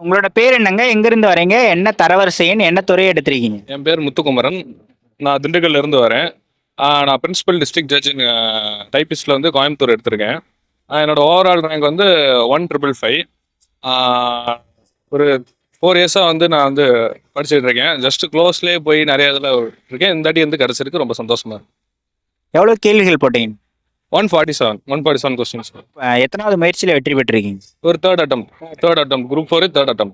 உங்களோட பேர் என்னங்க? எங்கிருந்து வரீங்க? என்ன தரவரிசைன்னு என்ன துறை எடுத்திருக்கீங்க? என் பேர் முத்துக்குமரன். நான் திண்டுக்கல்ல இருந்து வரேன். நான் பிரின்சிபல் டிஸ்ட்ரிக்ட் ஜட்ஜ் டைபிஸ்டில் வந்து கோயம்புத்தூர் எடுத்திருக்கேன். என்னோட ஓவரால் ரேங்க் வந்து 1555. ஒரு 4 இயர்ஸாக வந்து நான் வந்து படிச்சுட்டு இருக்கேன். ஜஸ்ட் க்ளோஸ்லேயே போய் நிறைய இதில் இருக்கேன். இந்த தாட்டி வந்து கிடச்சிருக்கு, ரொம்ப சந்தோஷமா இருக்கு. எவ்வளோ கேள்விகள் போட்டீங்க? 147 கொஸ்டின்ஸ். எத்தனாவது முயற்சியில் வெற்றி பெற்றிருக்கீங்க? ஒரு தேர்ட் அட்டம் குரூப் 4 தேர்ட் அட்டம்.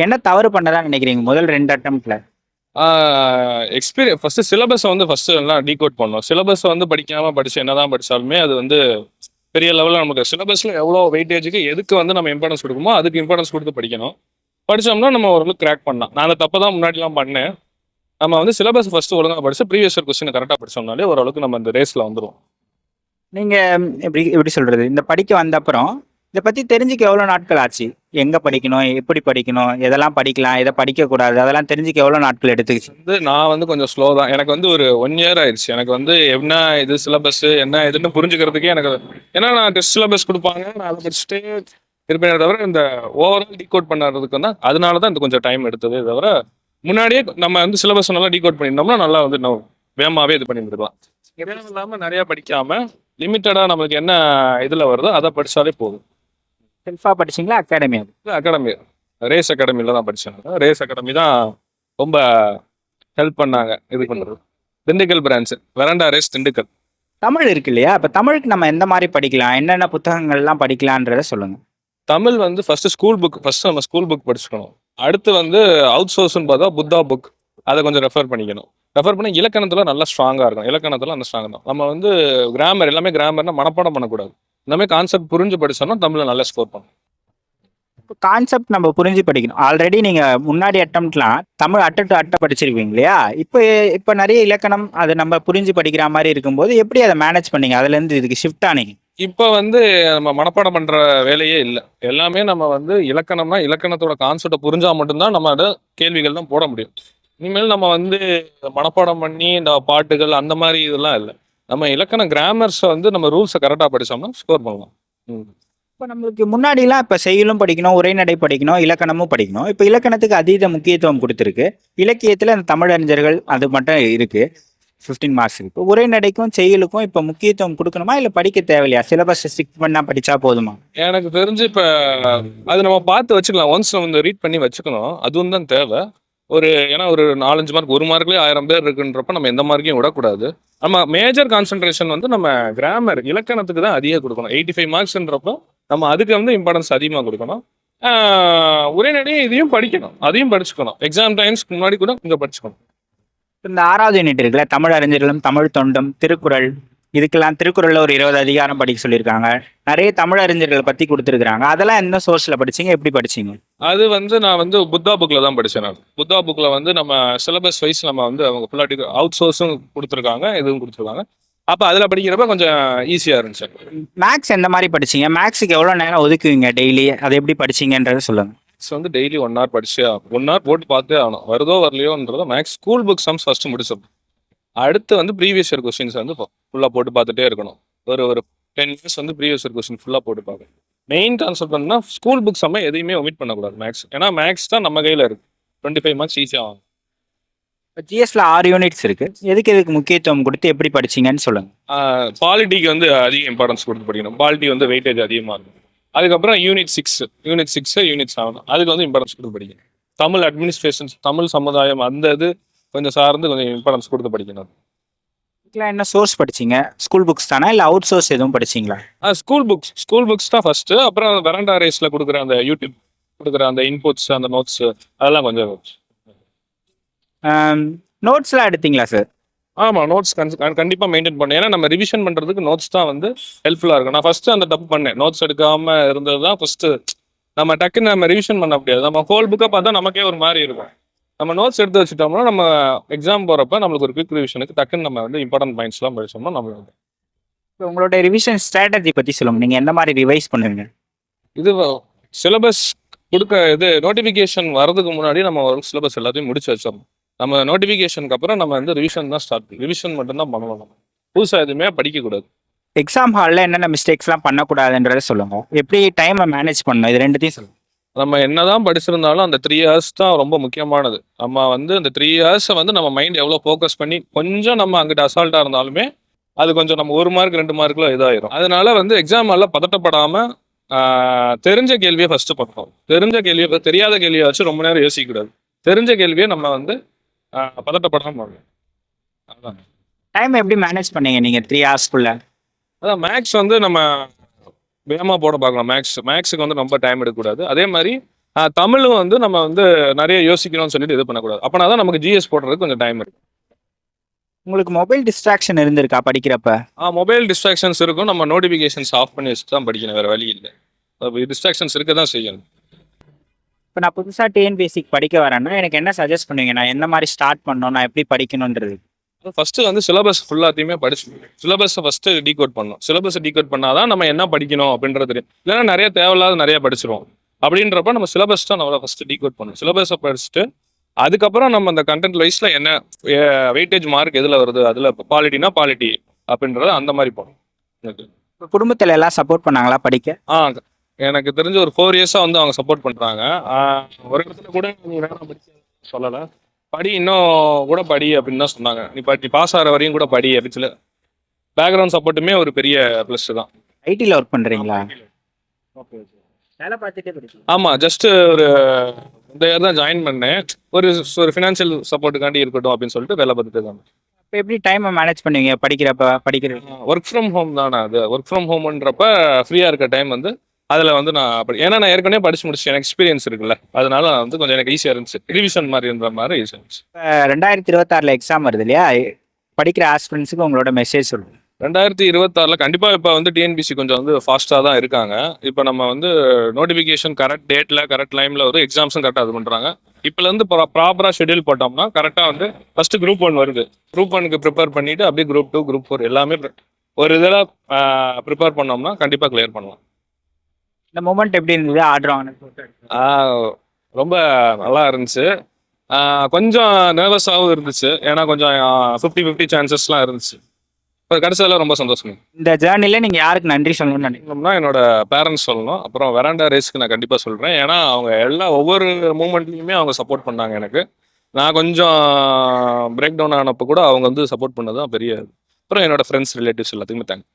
என்ன தவறு பண்ணதான் நினைக்கிறீங்க முதல் 2 அட்டம்ப்ட்ல? எக்ஸ்பீரியன்ஸ் ஃபர்ஸ்ட் சிலபஸை வந்து ஃபர்ஸ்ட் எல்லாம் டீகோட் பண்ணணும். சிலபஸை வந்து படிச்சு என்னதான் படிச்சாலுமே அது வந்து பெரிய லெவலில் நமக்கு சிலபஸ்ல எவ்வளோ வெயிட்டேஜுக்கு எதுக்கு வந்து நம்ம இம்பார்ட்டன்ஸ் கொடுக்குமோ அதுக்கு இம்பார்ட்டன்ஸ் கொடுத்து படிக்கணும். படிச்சோம்னா நம்ம ஓரளவுக்கு கிராக் பண்ணலாம். நான் அந்த தப்பை தான் முன்னாடிலாம் பண்ணேன். நம்ம வந்து சிலபஸ் ஃபர்ஸ்ட் ஒழுங்காக படிச்சு ப்ரீவியஸ் இயர் கொஸ்டின் கரெக்டாக படிச்சோம்னாலே ஓரளவுக்கு நம்ம இந்த ரேஸ்ல வந்துடும். நீங்க எப்படி சொல்றது, இந்த படிக்க வந்த அப்புறம் இதை பத்தி தெரிஞ்சுக்க எவ்வளவு நாட்கள் ஆச்சு? எங்க படிக்கணும், எப்படி படிக்கணும், எதெல்லாம் படிக்கலாம், எதை படிக்க கூடாது, அதெல்லாம் தெரிஞ்சுக்க எவ்வளவு நாட்கள் எடுத்துக்கிச்சு? வந்து நான் வந்து கொஞ்சம் ஸ்லோ தான். எனக்கு வந்து ஒரு 1 இயர் ஆயிடுச்சு. எனக்கு வந்து என்ன இது சிலபஸ் என்ன இதுன்னு புரிஞ்சுக்கிறதுக்கே எனக்கு, ஏன்னா நான் டெஸ்ட் சிலபஸ் கொடுப்பாங்க, நான் அதை படிச்சுட்டே இருப்பேனே தவிர இந்த ஓவரால் டீகோட் பண்ணுறதுக்கு தான், அதனால தான் இந்த கொஞ்சம் டைம் எடுத்ததே தவிர முன்னாடியே நம்ம வந்து சிலபஸ் நல்லா டீகோட் பண்ணியிருந்தோம்னா நல்லா வந்து நம்ம வேகமாகவே இது பண்ணியிருந்துக்கலாம். இதெல்லாம் இல்லாமல் நிறையா படிக்காமல் லிமிட்டடாக நம்மளுக்கு என்ன இதில் வருதோ அதை படித்தாலே போதும். செல்ஃபா படிச்சீங்களா, அகாடமியா? அகாடமி, ரேஸ் அகாடமியில் தான் படித்தேன். ரேஸ் அகாடமி தான் ரொம்ப ஹெல்ப் பண்ணாங்க இது பண்ணுறது. திண்டுக்கல் பிரான்ச் வெரண்டா ரேஸ் திண்டுக்கல். தமிழ் இருக்கு இல்லையா? அப்ப தமிழுக்கு நம்ம எந்த மாதிரி படிக்கலாம், என்னென்ன புத்தகங்கள்லாம் படிக்கலான்றத சொல்லுங்க. தமிழ் வந்து ஃபர்ஸ்ட் நம்ம ஸ்கூல் புக் படிச்சுக்கணும். அடுத்து வந்து அவுட் சோர்ஸ்னு பார்த்தா புத்தா புக், அதை கொஞ்சம் ரெஃபர் பண்ணிக்கணும். ரெஃபர் பண்ணி இலக்கணத்தில் நல்லா ஸ்ட்ராங்காக இருக்கும். இலக்கணத்தில் அந்த ஸ்ட்ராங் தான். நம்ம வந்து கிராமர் எல்லாமே கிராமர்னா மனப்பாடம் பண்ணக்கூடாது. எல்லாமே கான்செப்ட் புரிஞ்சு படிச்சோம்னா தமிழில் நல்லா ஸ்கோர் பண்ணணும். இப்போ கான்செப்ட் நம்ம புரிஞ்சு படிக்கணும். ஆல்ரெடி நீங்க முன்னாடி அட்டம்ப்ட்லாம் தமிழ் அட்டை படிச்சிருப்பீங்க இல்லையா? இப்போ நிறைய இலக்கணம் அது நம்ம புரிஞ்சு படிக்கிற மாதிரி இருக்கும்போது எப்படி அதை மேனேஜ் பண்ணீங்க? அதுல இருந்து இதுக்கு ஷிஃப்ட் ஆனீங்க? இப்போ வந்து நம்ம மனப்பாடம் பண்ற வேலையே இல்லை. எல்லாமே நம்ம வந்து இலக்கணம்னா இலக்கணத்தோட கான்செப்டை புரிஞ்சா மட்டும்தான் நம்ம அதை கேள்விகள் தான் போட முடியும். இனிமேல் நம்ம வந்து மனப்பாடம் பண்ணி இந்த பாட்டுகள் அந்த மாதிரி இதெல்லாம் இல்லை. நம்ம இலக்கண கிராமர்ஸை வந்து நம்ம ரூல்ஸை கரெக்டாக படிச்சோம்னா ஸ்கோர் பண்ணலாம். இப்போ நம்மளுக்கு முன்னாடிலாம் இப்போ செய்யுளும் படிக்கணும், உரைநடை படிக்கணும், இலக்கணமும் படிக்கணும். இப்போ இலக்கணத்துக்கு அதீத முக்கியத்துவம் கொடுத்துருக்கு. இலக்கியத்தில் அந்த தமிழறிஞர்கள் அது மட்டும் இருக்கு, 15 மார்க்ஸ். இப்போ உரைநடைக்கும் செய்யுளுக்கும் இப்போ முக்கியத்துவம் கொடுக்கணுமா, இல்லை படிக்க தேவையில்லையா? சிலபஸ் ஸ்டிக் பண்ணா படிச்சா போதுமா? எனக்கு தெரிஞ்சு இப்போ அது நம்ம பார்த்து வச்சுக்கலாம். ஒன்ஸ் நம்ம வந்து ரீட் பண்ணி வச்சுக்கணும், அதுவும் தான் தேவை. ஏன்னா ஒரு 4-5 மார்க், 1 மார்க்லேயே 1000 பேர் இருக்குன்றப்ப நம்ம எந்த மார்க்கையும் விடக்கூடாது. நம்ம மேஜர் கான்சென்ட்ரேஷன் வந்து நம்ம கிராமர் இலக்கணத்துக்கு தான் அதிகம் கொடுக்கணும். 85 மார்க்ஸ்ன்றப்போ நம்ம அதுக்கு வந்து இம்பார்ட்டன்ஸ் அதிகமாக கொடுக்கணும். உரைநடை இதையும் படிக்கணும், அதையும் படிச்சுக்கணும். எக்ஸாம் டைம்ஸ்க்கு முன்னாடி கூட இங்கே படிச்சுக்கணும். இந்த 6வது யூனிட் இருக்குல்ல, தமிழ் அறிஞர்களும் தமிழ் தொண்டும், திருக்குறள், இதுக்கெல்லாம் திருக்குறள்ல ஒரு 20 அதிகாரம் படிக்க சொல்லியிருக்காங்க. நிறைய தமிழ் அறிஞர்களை பத்தி கொடுத்துருக்காங்க. அதெல்லாம் எந்த சோர்ஸ்ல படிச்சீங்க, எப்படி படிச்சீங்க? அது வந்து நான் வந்து புத்தா புக்கில் தான் படித்தேன். நான் புத்தா புக்கில் வந்து நம்ம சிலபஸ் வைஸ் நம்ம வந்து அவங்க ஃபுல்லாக அவுட் சோர்ஸும் கொடுத்துருக்காங்க, இதுவும் கொடுத்துருக்காங்க. அப்போ அதில் படிக்கிறப்ப கொஞ்சம் ஈஸியாக இருந்துச்சு. மேக்ஸ் எந்த மாதிரி படிச்சீங்க? மேக்ஸுக்கு எவ்வளோ நேரம் ஒதுக்குவீங்க டெய்லி? அதை எப்படி படிச்சீங்கன்றத சொல்லுங்க. மேக்ஸ் வந்து டெய்லி 1 hour படிச்சே 1 hour போட்டு பார்த்தே ஆகணும். வருதோ வரலையோன்றதோ maths school book sums first முடிச்சிடும். அடுத்து வந்து ப்ரீவியஸ் இயர் கொஸ்டின்ஸ் வந்து ஃபுல்லாக போட்டு பார்த்துட்டே இருக்கணும். ஒரு 10 இயர்ஸ் வந்து ப்ரீவியஸ் இயர் கொஸ்டின் ஃபுல்லாக போட்டு பார்க்கணும். மெயின் கான்செப்ட் வந்து ஸ்கூல் புக் சம்ம எதையுமே ஒமிட் பண்ணக்கூடாது மேக்ஸ். ஏன்னா மேக்ஸ் தான் நம்ம கையில் இருக்கு. 25 மார்க்ஸ் ஈஸியாக ஆகும். ஜிஎஸ்ல 6 யூனிட்ஸ் இருக்கு. எதுக்கு முக்கியத்துவம் கொடுத்து எப்படி படிச்சீங்கன்னு சொல்லுங்க. பாலிட்டிக்கு வந்து அதிக இம்பார்ட்டன்ஸ் கொடுத்து படிக்கணும். பாலிட்டி வந்து வெயிட்டேஜ் அதிகமாக இருக்கும். அதுக்கப்புறம் யூனிட் 6, யூனிட் 7 அதுக்கு வந்து இம்பார்ட்டன்ஸ் கொடுத்து படிக்கணும். தமிழ் அட்மினிஸ்ட்ரேஷன், தமிழ் சமுதாயம், அந்த இது கொஞ்சம் சார்ந்து கொஞ்சம் இம்பார்ட்டன்ஸ் கொடுத்து படிக்கணும். இதுக்கெல்லாம் என்ன சோர்ஸ் படிச்சீங்க? ஸ்கூல் புக்ஸ் தானே, இல்லை அவுட் சோர்ஸ் எதுவும் படிச்சீங்களா? ஸ்கூல் புக்ஸ் தான் ஃபர்ஸ்ட். அப்புறம் வெரண்டா ரேஸ்ல கொடுக்குற அந்த யூடியூப் கொடுக்குற அந்த இன்புட்ஸ், அந்த நோட்ஸ் அதெல்லாம் கொஞ்சம். நோட்ஸ்லாம் எடுத்தீங்களா சார்? ஆமாம், நோட்ஸ் கண்டிப்பாக மெயின்டைன் பண்ணேன். ஏன்னா நம்ம ரிவிஷன் பண்ணுறதுக்கு நோட்ஸ் தான் வந்து ஹெல்ப்ஃபுல்லாக இருக்கும். நான் ஃபர்ஸ்ட் அந்த தப்பு பண்ணேன், நோட்ஸ் எடுக்காமல் இருந்தது தான் ஃபர்ஸ்ட். நம்ம டக்குன்னு நம்ம ரிவிஷன் பண்ண முடியாது. நம்ம ஹோல் புக்கை பார்த்தா நமக்கே ஒரு மாதிரி இருக்கும். நம்ம நோட்ஸ் எடுத்து வச்சுட்டோம்னா நம்ம எக்ஸாம் போகிறப்ப நம்மளுக்கு ஒரு குவிக் ரிவிஷனுக்கு டக்குன்னு நம்ம வந்து இம்பார்ட்டன்ட் பாயிண்ட்ஸ்லாம் படிச்சோம்னா நம்ம. இப்போ உங்களோட ரிவிஷன் ஸ்ட்ராட்டஜி பற்றி சொல்லுங்கள். நீங்கள் எந்த மாதிரி ரிவைஸ் பண்ணுவீங்க? இது சிலபஸ் இது நோட்டிஃபிகேஷன் வர்றதுக்கு முன்னாடி நம்ம ஒரு சிலபஸ் எல்லாத்தையும் முடிச்சு வச்சிடணும். நம்ம நோட்டிஃபிகேஷனுக்கு அப்புறம் நம்ம வந்து ரிவிஷன் தான் ரிவிஷன் மட்டும்தான் பண்ணணும். நம்ம புதுசாக எதுவுமே படிக்கக்கூடாது. எக்ஸாம் ஹாலில் என்னென்ன மிஸ்டேக்ஸ்லாம் பண்ணக்கூடாதுன்றதை சொல்லுங்க. எப்படி டைமை மேனேஜ் பண்ணணும், இது ரெண்டுத்தையும் சொல்லுங்க. நம்ம என்னதான் படிச்சிருந்தாலும் அந்த 3 ஹவர்ஸ் தான் ரொம்ப முக்கியமானது. நம்ம வந்து அந்த 3 ஹவர்ஸை வந்து நம்ம மைண்ட் எவ்வளோ ஃபோக்கஸ் பண்ணி கொஞ்சம் நம்ம அங்கிட்ட அசால்ட்டாக இருந்தாலுமே அது கொஞ்சம் நம்ம 1 மார்க் 2 மார்க்கில் இதாயிரும். அதனால வந்து எக்ஸாம் எல்லாம் பதட்டப்படாம தெரிஞ்ச கேள்வியை ஃபர்ஸ்ட் பண்ணணும். தெரிஞ்ச கேள்வியை தெரியாத கேள்வியை வச்சு ரொம்ப நேரம் யோசிக்கக்கூடாது. தெரிஞ்ச கேள்வியை நம்ம வந்து பதட்டப்படாம பண்ணணும். அதான் டைம் எப்படி மேனேஜ் பண்ணீங்க நீங்கள் 3 ஹவர்ஸ்க்குள்ள? அதான் மேக்ஸ் வந்து நம்ம வேகமாக போட பார்க்கலாம். மேக்ஸுக்கு வந்து ரொம்ப டைம் எடுக்கக்கூடாது. அதே மாதிரி தமிழும் வந்து நம்ம வந்து நிறைய யோசிக்கணும்னு சொல்லிட்டு இது பண்ணக்கூடாது. அப்போனா தான் நமக்கு ஜிஎஸ் போடுறதுக்கு கொஞ்சம் டைம் இருக்கும். உங்களுக்கு மொபைல் டிஸ்ட்ராக்ஷன் இருந்திருக்கா படிக்கிறப்ப? மொபைல் டிஸ்ட்ராக்ஷன்ஸ் இருக்கும். நம்ம நோட்டிஃபிகேஷன்ஸ் ஆஃப் பண்ணி வச்சுட்டு தான் படிக்கணும், வேறு வழி இல்லை. டிஸ்ட்ராக்ஷன்ஸ் இருக்க தான் செய்யணும். இப்போ நான் புதுசாக டிஎன்பிஎஸ்சிக்கு படிக்க வரேன்னா எனக்கு என்ன சஜஸ்ட் பண்ணுவீங்க? நான் எந்த மாதிரி ஸ்டார்ட் பண்ணணும், நான் எப்படி படிக்கணுன்றது? ஃபர்ஸ்ட் வந்து சிலபஸ் ஃபுல்லாத்தையுமே படிச்சு சிலபஸை ஃபர்ஸ்ட் டீகோட் பண்ணணும். சிலபஸை டீகோட் பண்ணாதான் நம்ம என்ன படிக்கணும் அப்படின்றது தெரியும். இல்லைன்னா நிறைய தேவையில்லாத நிறைய படிச்சிருவோம். அப்படின்றப்ப நம்ம சிலபஸ் தான் நம்மளை ஃபர்ஸ்ட் டீகோட் பண்ணணும். சிலபஸை படிச்சுட்டு அதுக்கப்புறம் நம்ம அந்த கண்டென்ட் வைஸ்ல என்ன வெயிட்டேஜ் மார்க் எதுல வருது, அதுல பாலிட்டினா பாலிட்டி அப்படின்றத அந்த மாதிரி போகணும். இப்போ குடும்பத்தில் எல்லாம் சப்போர்ட் பண்ணாங்களா படிக்க? எனக்கு தெரிஞ்ச ஒரு 4 இயர்ஸா வந்து அவங்க சப்போர்ட் பண்றாங்க. ஒரு இடத்துல கூட நீ வேணாம் படிக்க சொல்லலை, படி இன்னும் கூட படி அப்படின்னு தான் சொன்னாங்க. நீ பாஸ் ஆகிற வரையும் கூட படி அப்படின்னு சொல்லி பேக்ரவுண்ட் சப்போர்ட்டுமே ஒரு பெரிய ப்ளஸ் தான். ஐடியில் ஒர்க் பண்ணுறீங்களா? வேலை பார்த்துட்டே படிச்சீங்க? ஆமா, ஜஸ்ட் ஒரு இந்த இயர் தான் ஜாயின் பண்ணேன். ஒரு ஃபினான்ஷியல் சப்போர்ட்டுக்காண்டி இருக்கட்டும் அப்படின்னு சொல்லிட்டு வேலை பார்த்துட்டு தான். இப்போ எப்படி டைமை மேனேஜ் பண்ணுவீங்க படிக்கிறது? ஒர்க் ஃப்ரம் ஹோம் தானே அது. ஒர்க் ஃப்ரம் ஹோம்ன்றப்ப ஃப்ரீயாக இருக்க டைம் வந்து அதில் வந்து நான் ஏன்னா நான் ஏற்கனவே படிச்சு முடிச்சு எனக்கு எக்ஸ்பீரியன்ஸ் இருக்குல்ல, அதனால நான் வந்து கொஞ்சம் எனக்கு ஈஸியாக இருந்துச்சு. ரிவிஷன் மாதிரி இருந்த மாதிரி ஈஸியாக இருந்துச்சு. இப்போ 2026 எக்ஸாம் வருது இல்லையா, படிக்கிற ஆஸ்பிரண்ட்ஸுக்கு உங்களோட மெசேஜ் சொல்லுங்கள். 2026 கண்டிப்பாக இப்போ வந்து டிஎன்பிசி கொஞ்சம் வந்து ஃபாஸ்ட்டாக தான் இருக்காங்க. இப்போ நம்ம வந்து நோட்டிஃபிகேஷன் கரெக்ட் டேட்டில் கரெக்ட் டைமில் வரும், எக்ஸாம்ஸும் கரெக்டாக இது பண்ணுறாங்க. இப்போலேருந்து ப்ராப்பராக ஷெட்யூல் போட்டோம்னா கரெக்டாக வந்து ஃபஸ்ட்டு குரூப் 1 வருது. குரூப் 1க்கு ப்ரிப்பேர் பண்ணிவிட்டு அப்படியே குரூப் 2 குரூப் 4 எல்லாமே ஒரு இதில் ப்ரிப்பேர் பண்ணோம்னா கண்டிப்பாக கிளியர் பண்ணலாம். இந்த மூமெண்ட் எப்படி இருந்தது? ஆடுறவங்க ரொம்ப நல்லா இருந்துச்சு. கொஞ்சம் நர்வஸாகவும் இருந்துச்சு, ஏன்னா கொஞ்சம் 50-50 சான்சஸ்லாம் இருந்துச்சு. இப்போ கடைசியில் ரொம்ப சந்தோஷம். இந்த ஜேர்னில நீங்கள் யாருக்கு நன்றி சொல்லணும்னு நினைக்கிறீங்கன்னா? என்னோட பேரண்ட்ஸ் சொல்லணும். அப்புறம் வெராண்டா ரேஸ்க்கு நான் கண்டிப்பாக சொல்கிறேன். ஏன்னா அவங்க ஒவ்வொரு மூமெண்ட்லையுமே அவங்க சப்போர்ட் பண்ணாங்க எனக்கு. நான் கொஞ்சம் பிரேக் டவுன் ஆனப்போ கூட அவங்க வந்து சப்போர்ட் பண்ணது தான் பெரிய. அப்புறம் என்னோட ஃப்ரெண்ட்ஸ் ரிலேட்டிவ்ஸ் எல்லாத்துக்குமே தேங்க்ஸ்.